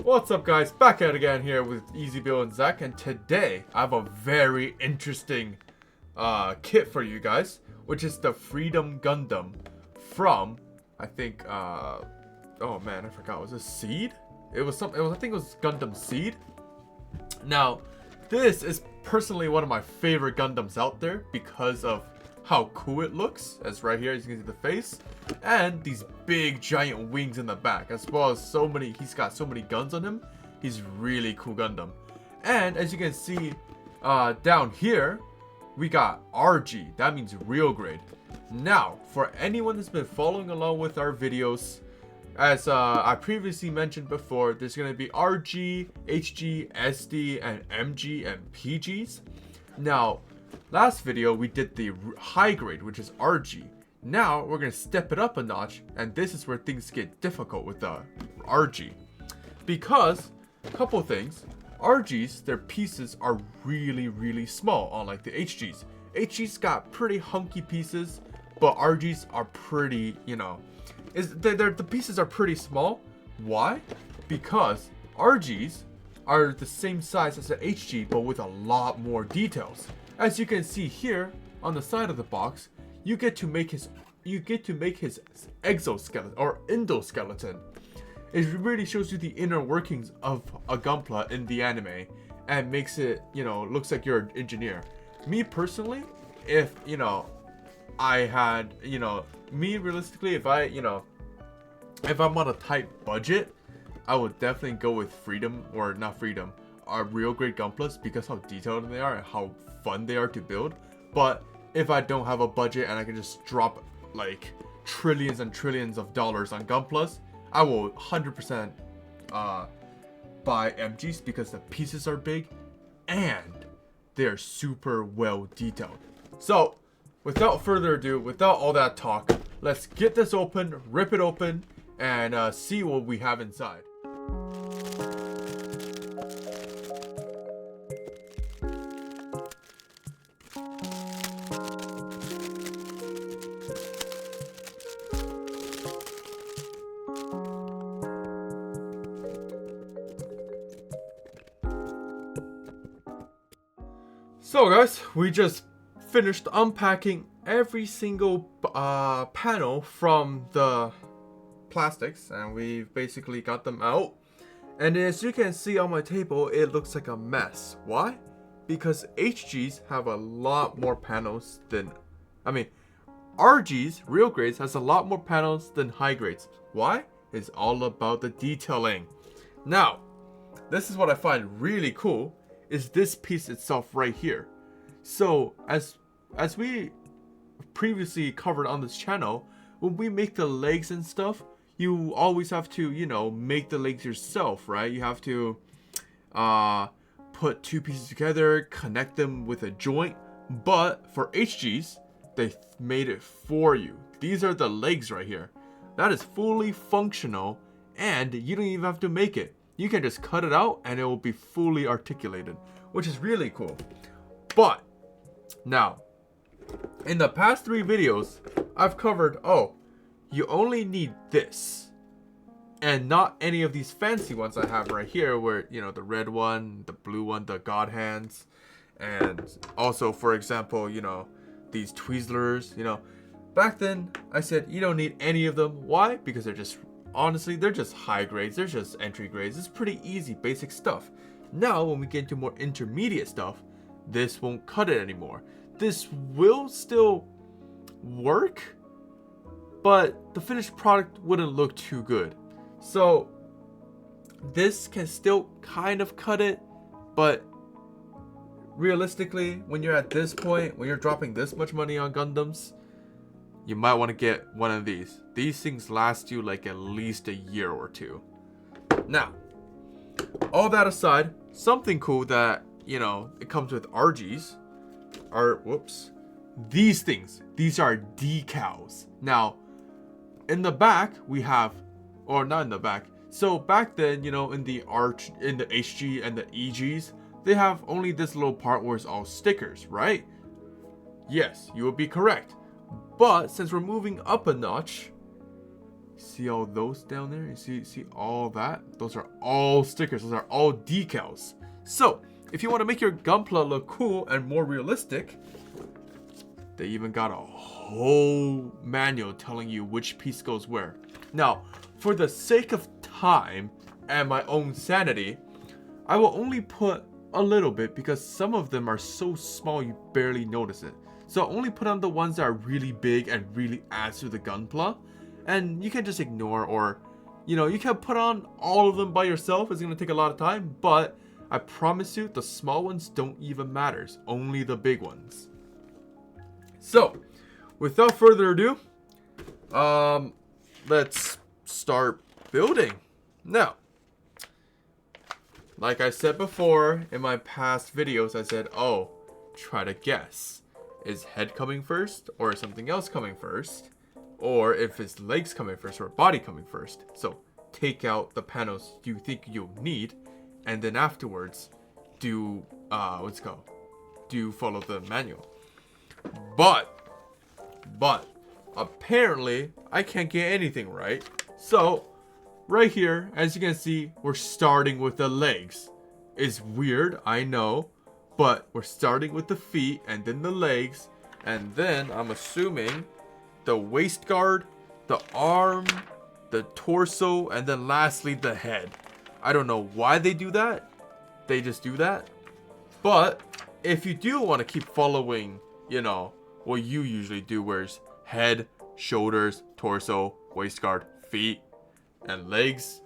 What's up, guys? Back at it again here with Easy Bill and Zach, and today I have a very interesting kit for you guys, which is the Freedom Gundam from, I think, oh man, I forgot, was it Seed? I think it was Gundam Seed. Now, this is personally one of my favorite Gundams out there because of how cool it looks, as right here, as you can see the face, and these big giant wings in the back, as well as he's got so many guns on him. He's really cool Gundam. And as you can see down here, we got RG, that means real grade. Now, for anyone that's been following along with our videos, as I previously mentioned before, there's going to be RG, HG, SD, and MG, and PGs. Now, last video we did the high grade, which is RG. Now we're going to step it up a notch, and this is where things get difficult with the RG. Because, a couple things, RGs, their pieces are really small, unlike the HGs. HGs got pretty hunky pieces, but RGs are pretty, the pieces are pretty small. Why? Because RGs are the same size as an HG, but with a lot more details. As you can see here on the side of the box, you get to make his exoskeleton or endoskeleton. It really shows you the inner workings of a Gunpla in the anime and makes it, looks like you're an engineer. Me personally, if I had, me realistically, if I'm on a tight budget, I would definitely go with our real great Gunplas, because how detailed they are and how fun they are to build. But if I don't have a budget and I can just drop like trillions and trillions of dollars on Gunplas, I will 100% buy MGs because the pieces are big and they're super well detailed. So without further ado, without all that talk, let's get this open, rip it open, and see what we have inside. So guys, we just finished unpacking every single panel from the plastics, and we've basically got them out. And as you can see on my table, it looks like a mess. Why? Because HGs have a lot more panels than, RGs, real grades, has a lot more panels than high grades. Why? It's all about the detailing. Now, this is what I find really cool, is this piece itself right here. So as we previously covered on this channel, when we make the legs and stuff, you always have to, make the legs yourself, right? You have to put two pieces together, connect them with a joint. But for HGs, they made it for you. These are the legs right here. That is fully functional, and you don't even have to make it. You can just cut it out and it will be fully articulated, which is really cool. But now, in the past 3 videos, I've covered, you only need this and not any of these fancy ones I have right here, where, the red one, the blue one, the God hands, and also, for example, these Twizzlers, Back then, I said you don't need any of them. Why? Because they're just, honestly, they're just high grades. They're just entry grades. It's pretty easy, basic stuff. Now, when we get into more intermediate stuff, this won't cut it anymore. This will still work, but the finished product wouldn't look too good. So, this can still kind of cut it, but realistically, when you're at this point, when you're dropping this much money on Gundams, you might want to get one of these. These things last you like at least a year or 2. Now, all that aside, something cool that, it comes with RGs are, these things. These are decals. Now, in the back, we have, or not in the back. So back then, in the HG and the EGs, they have only this little part where it's all stickers, right? Yes, you would be correct. But since we're moving up a notch, See all those down there? You see all that? Those are all stickers. Those are all decals. So, if you want to make your Gunpla look cool and more realistic, they even got a whole manual telling you which piece goes where. Now, for the sake of time and my own sanity, I will only put a little bit because some of them are so small you barely notice it. So I'll only put on the ones that are really big and really adds to the Gunpla. And you can just ignore, or, you know, you can put on all of them by yourself. It's going to take a lot of time, but I promise you the small ones don't even matter. Only the big ones. So, without further ado, let's start building. Now, like I said before in my past videos, I said, oh, try to guess. Is head coming first or is something else coming first? Or if his legs coming first or body coming first. So take out the panels you think you'll need, and then afterwards do do follow the manual. But apparently I can't get anything right. So right here, as you can see, we're starting with the legs. It's weird, I know, but we're starting with the feet and then the legs, and then I'm assuming the waist guard, the arm, the torso, and then lastly the head. I don't know why they do that. They just do that. But if you do want to keep following, you know, what you usually do, where's head, shoulders, torso, waist guard, feet, and legs,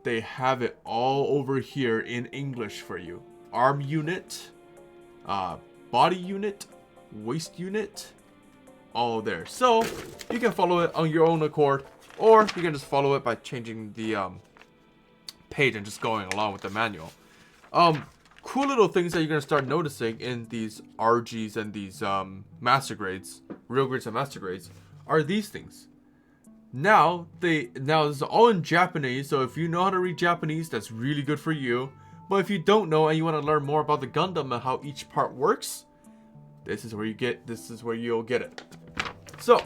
they have it all over here in English for you. Arm unit, body unit, waist unit, all there. So you can follow it on your own accord, or you can just follow it by changing the page and just going along with the manual. Cool little things that you're gonna start noticing in these RGs and these master grades, real grades and master grades, are these things. Now this is all in Japanese, so if you know how to read Japanese, that's really good for you. But if you don't know and you want to learn more about the Gundam and how each part works, this is where you'll get it. So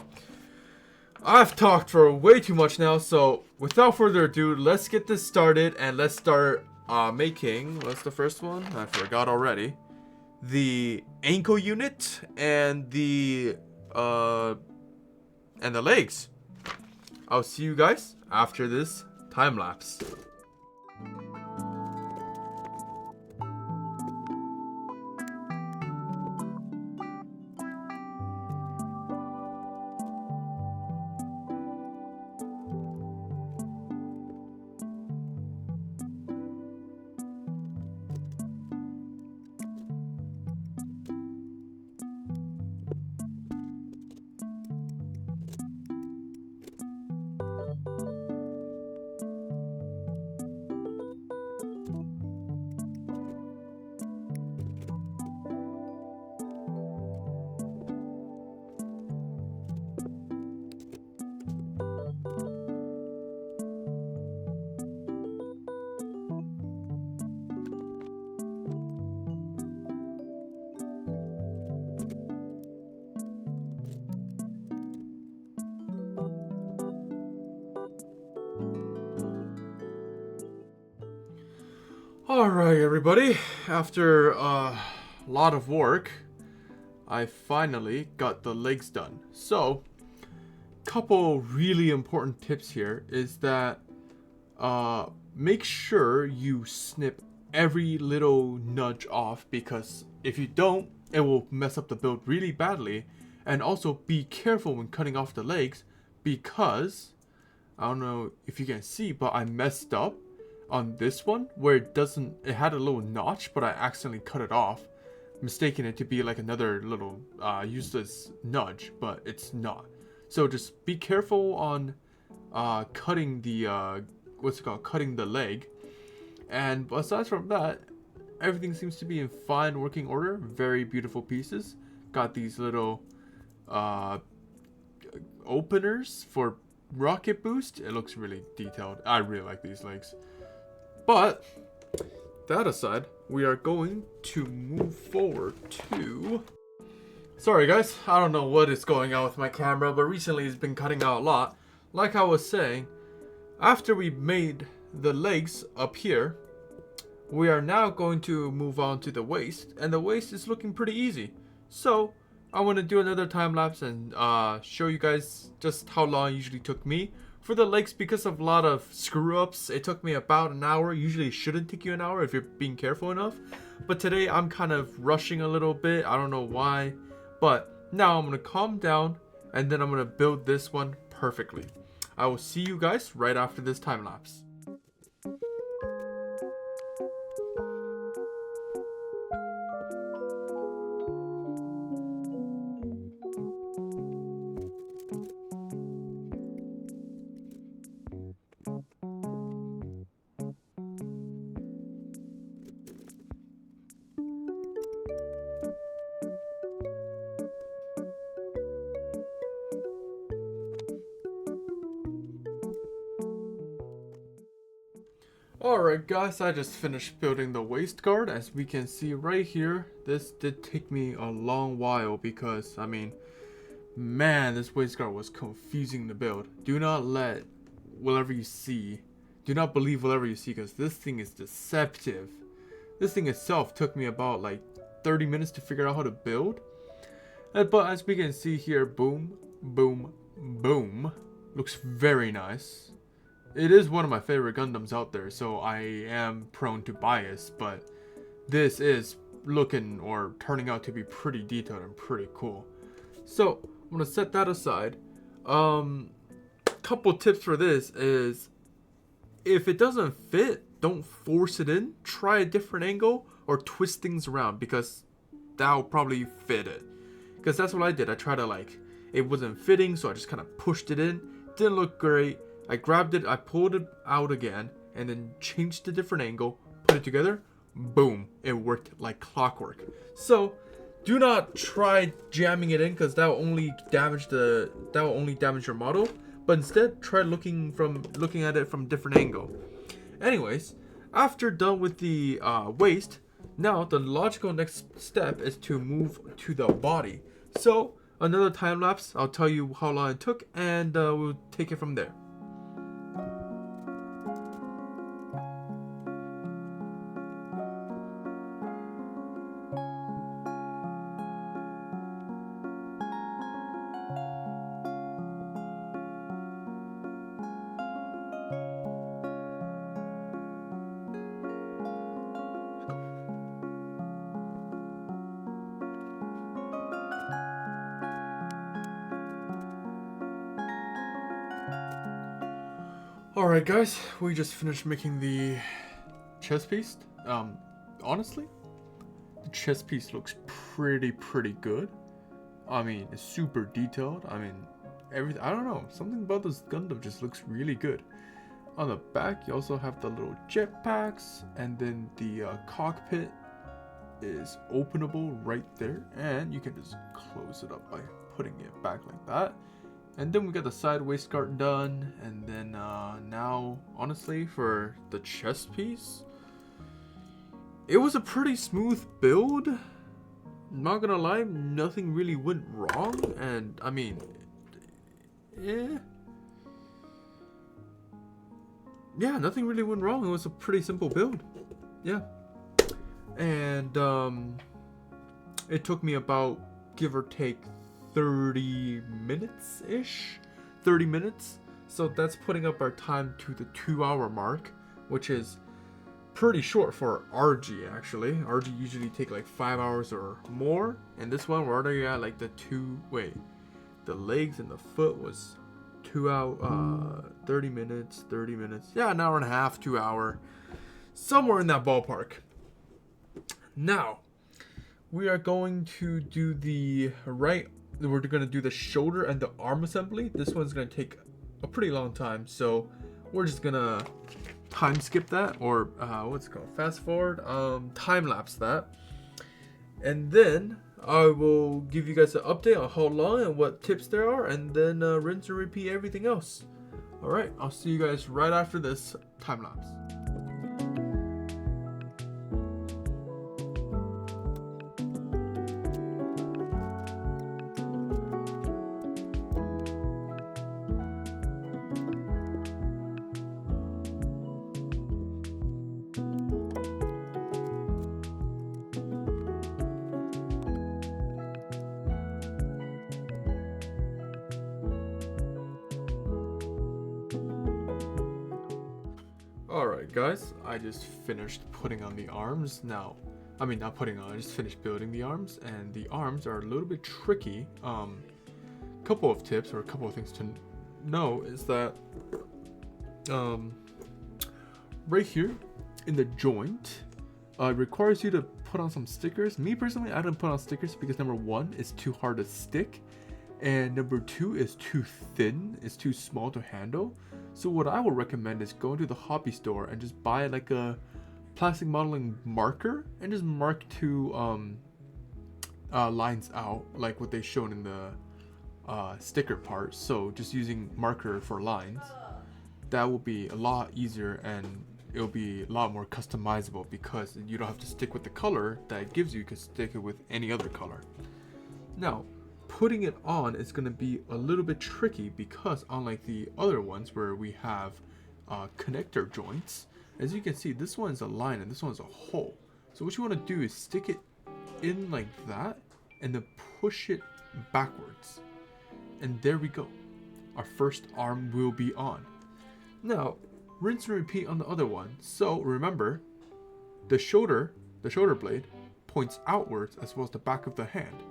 I've talked for way too much now, so without further ado, let's get this started and let's start making, what's the first one? I forgot already. The ankle unit and the legs. I'll see you guys after this time lapse. Alright everybody, after a lot of work, I finally got the legs done. So, couple really important tips here is that make sure you snip every little nudge off, because if you don't, it will mess up the build really badly. And also be careful when cutting off the legs, because I don't know if you can see, but I messed up on this one where it had a little notch, but I accidentally cut it off, mistaking it to be like another little useless nudge, but it's not. So just be careful on cutting the cutting the leg. And aside from that, everything seems to be in fine working order. Very beautiful pieces. Got these little openers for rocket boost. It looks really detailed. I really like these legs. But that aside, we are going to move forward to... Sorry guys, I don't know what is going on with my camera, but recently it's been cutting out a lot. like I was saying, after we made the legs up here, we are now going to move on to the waist, and the waist is looking pretty easy. So I want to do another time lapse and show you guys just how long it usually took me. For the legs, because of a lot of screw ups, it took me about an hour. Usually it shouldn't take you an hour if you're being careful enough. But today I'm kind of rushing a little bit. I don't know why. But now I'm going to calm down and then I'm going to build this one perfectly. I will see you guys right after this time lapse. Alright guys, I just finished building the waist guard. As we can see right here, this did take me a long while because, I mean, man, this waist guard was confusing to build. Do not let whatever you see, do not believe whatever you see, because this thing is deceptive. This thing itself took me about like 30 minutes to figure out how to build. But as we can see here, boom, boom, boom, looks very nice. It is one of my favorite Gundams out there, so I am prone to bias, but this is looking or turning out to be pretty detailed and pretty cool. So I'm gonna set that aside. Couple tips for this is, if it doesn't fit, don't force it in. Try a different angle or twist things around, because that'll probably fit it. Because that's what I did. I tried to it wasn't fitting, so I just kind of pushed it in. Didn't look great. I grabbed it, I pulled it out again, and then changed a different angle, put it together, boom, it worked like clockwork. So do not try jamming it in, because that will only damage your model. But instead, try looking at it from a different angle. Anyways, after done with the waist, now the logical next step is to move to the body. So another time lapse, I'll tell you how long it took, and we'll take it from there. Alright guys, we just finished making the chest piece. Honestly, the chest piece looks pretty good. I mean, it's super detailed. I mean, everything, I don't know, something about this Gundam just looks really good. On the back, you also have the little jetpacks, and then the cockpit is openable right there, and you can just close it up by putting it back like that. And then we got the side waist guard done, and then now, honestly, for the chest piece, it was a pretty smooth build. Not gonna lie, nothing really went wrong, and I mean, yeah, nothing really went wrong. It was a pretty simple build, yeah. And it took me about, give or take, 30 minutes-ish? 30 minutes. So that's putting up our time to the 2-hour mark, which is pretty short for RG actually. RG usually take like 5 hours or more. And this one we're already at like the legs and the foot was 2 hour 30 minutes. Yeah, an hour and a half, 2 hour. Somewhere in that ballpark. Now, we are going to do we're going to do the shoulder and the arm assembly. This one's going to take a pretty long time, so we're just going to time skip that, or what's it called? Fast forward, time lapse that. And then I will give you guys an update on how long and what tips there are, and then rinse and repeat everything else. Alright, I'll see you guys right after this time lapse. Alright guys, I just finished putting on the arms now. I mean not putting on, I just finished building the arms, and the arms are a little bit tricky. Couple of tips or a couple of things to know is that right here in the joint requires you to put on some stickers. Me personally, I didn't put on stickers because number one, it's too hard to stick, and number two, is too thin, it's too small to handle. So what I would recommend is going to the hobby store and just buy like a plastic modeling marker and just mark two lines out like what they shown in the sticker part. So just using marker for lines, that will be a lot easier and it'll be a lot more customizable because you don't have to stick with the color that it gives you. You can stick it with any other color. Now putting it on is going to be a little bit tricky because unlike the other ones where we have connector joints, as you can see, this one's a line and this one's a hole. So what you want to do is stick it in like that and then push it backwards, and there we go, our first arm will be on. Now rinse and repeat on the other one. So remember, the shoulder blade points outwards as well as the back of the hand,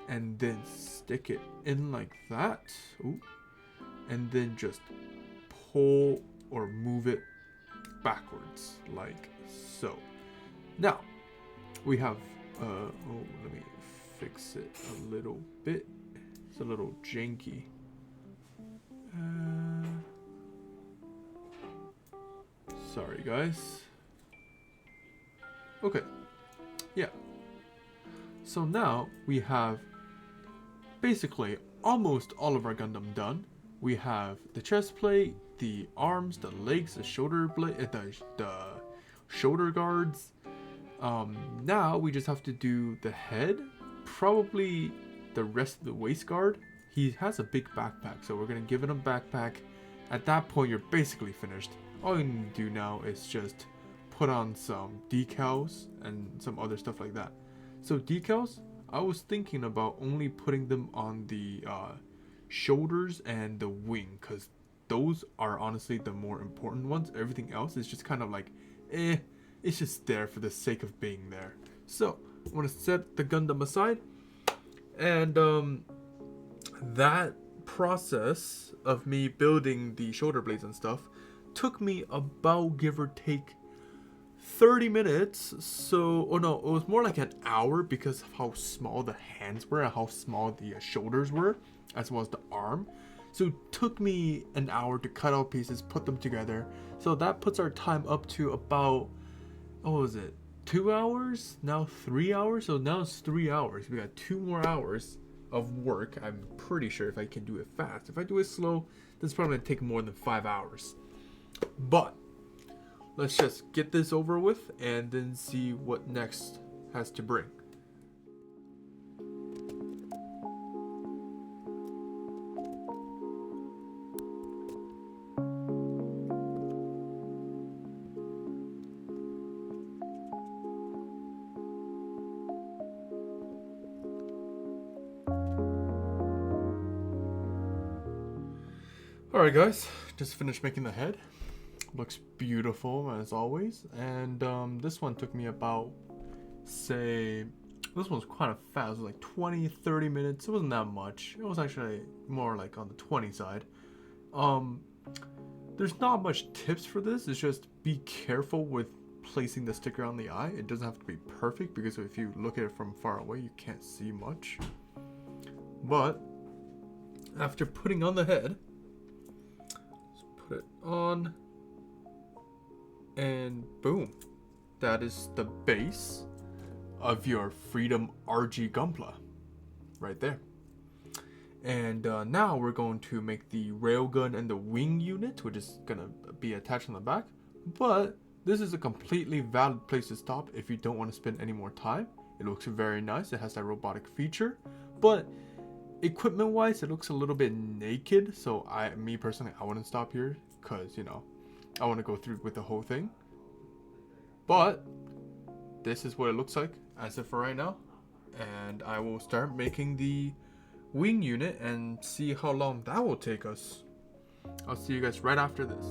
and then stick it in like that. Ooh. And then just pull or move it backwards like so. Now we have let me fix it a little bit, it's a little janky. Sorry guys. Okay, yeah, so now we have basically almost all of our Gundam done. We have the chest plate, the arms, the legs, the shoulder blade, the shoulder guards. Now we just have to do the head, probably the rest of the waist guard. He has a big backpack, so we're gonna give him a backpack. At that point, you're basically finished. All you need to do now is just put on some decals and some other stuff like that. So decals, I was thinking about only putting them on the shoulders and the wing, because those are honestly the more important ones. Everything else is just kind of like, it's just there for the sake of being there. So I'm going to set the Gundam aside, and that process of me building the shoulder blades and stuff took me about, give or take, 30 minutes. So, oh no, it was more like an hour because of how small the hands were and how small the shoulders were, as well as the arm. So it took me an hour to cut out pieces, put them together. So that puts our time up to about, what was it, 2 hours? Now 3 hours? So now it's 3 hours. We got 2 more hours of work. I'm pretty sure if I can do it fast. If I do it slow, this is probably gonna take more than 5 hours. But let's just get this over with and then see what next has to bring. Alright guys, just finished making the head. Looks beautiful as always, and this one took me about, say, this one was kind of fast. It was like 20-30 minutes. It wasn't that much. It was actually more like on the 20 side. There's not much tips for this. It's just be careful with placing the sticker on the eye. It doesn't have to be perfect because if you look at it from far away you can't see much. But after putting on the head, let's put it on. And boom, that is the base of your Freedom RG Gunpla right there. And now we're going to make the railgun and the wing unit, which is gonna be attached on the back. But this is a completely valid place to stop if you don't want to spend any more time. It looks very nice. It has that robotic feature, but equipment wise it looks a little bit naked. So me personally, I wouldn't stop here because, you know, I want to go through with the whole thing. But this is what it looks like as of for right now, and I will start making the wing unit and see how long that will take us. I'll see you guys right after this.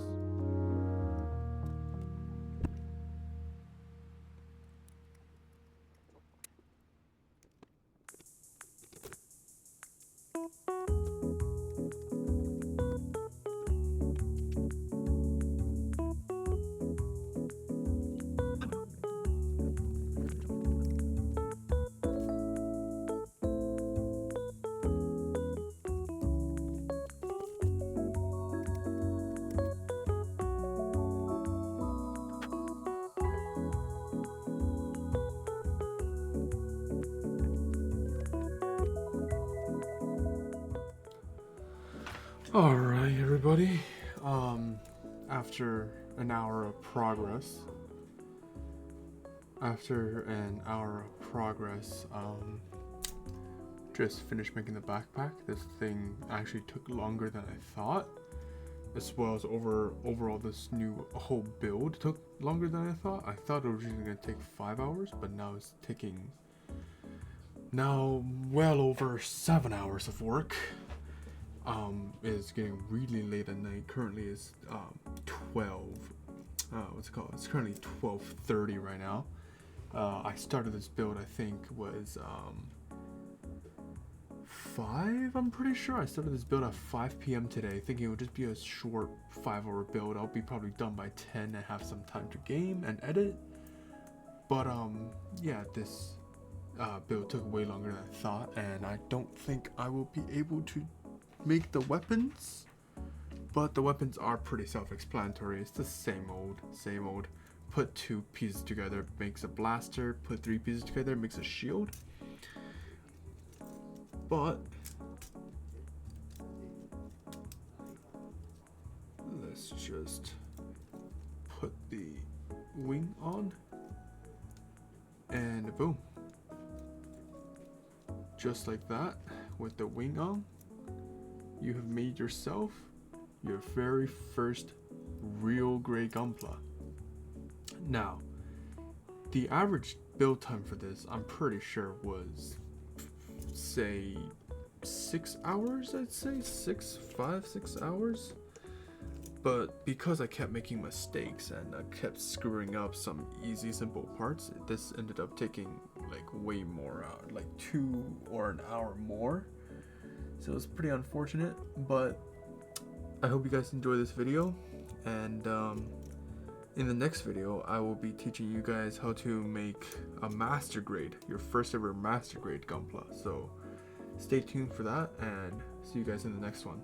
Alright, everybody. After an hour of progress, just finished making the backpack. This thing actually took longer than I thought, as well as overall this new whole build took longer than I thought. I thought it was originally gonna take 5 hours, but now it's taking well over 7 hours of work. It's getting really late at night. Currently it's 12. What's it called? It's currently 12:30 right now. I started this build, I think was 5. I'm pretty sure I started this build at 5 p.m. today, thinking it would just be a short 5-hour build. I'll be probably done by 10 and have some time to game and edit. But yeah, this build took way longer than I thought, and I don't think I will be able to make the weapons, but the weapons are pretty self-explanatory. It's the same old. Put 2 pieces together makes a blaster, put 3 pieces together makes a shield. But let's just put the wing on, and boom, just like that. With the wing on, you have made yourself your very first real gray Gunpla. Now, the average build time for this, I'm pretty sure, was, say, 6 hours. I'd say 6 hours. But because I kept making mistakes and I kept screwing up some easy, simple parts, this ended up taking like way more, like 2 or an hour more. So it was pretty unfortunate, but I hope you guys enjoy this video, and in the next video I will be teaching you guys how to make a master grade, your first ever master grade Gunpla. So stay tuned for that, and see you guys in the next one.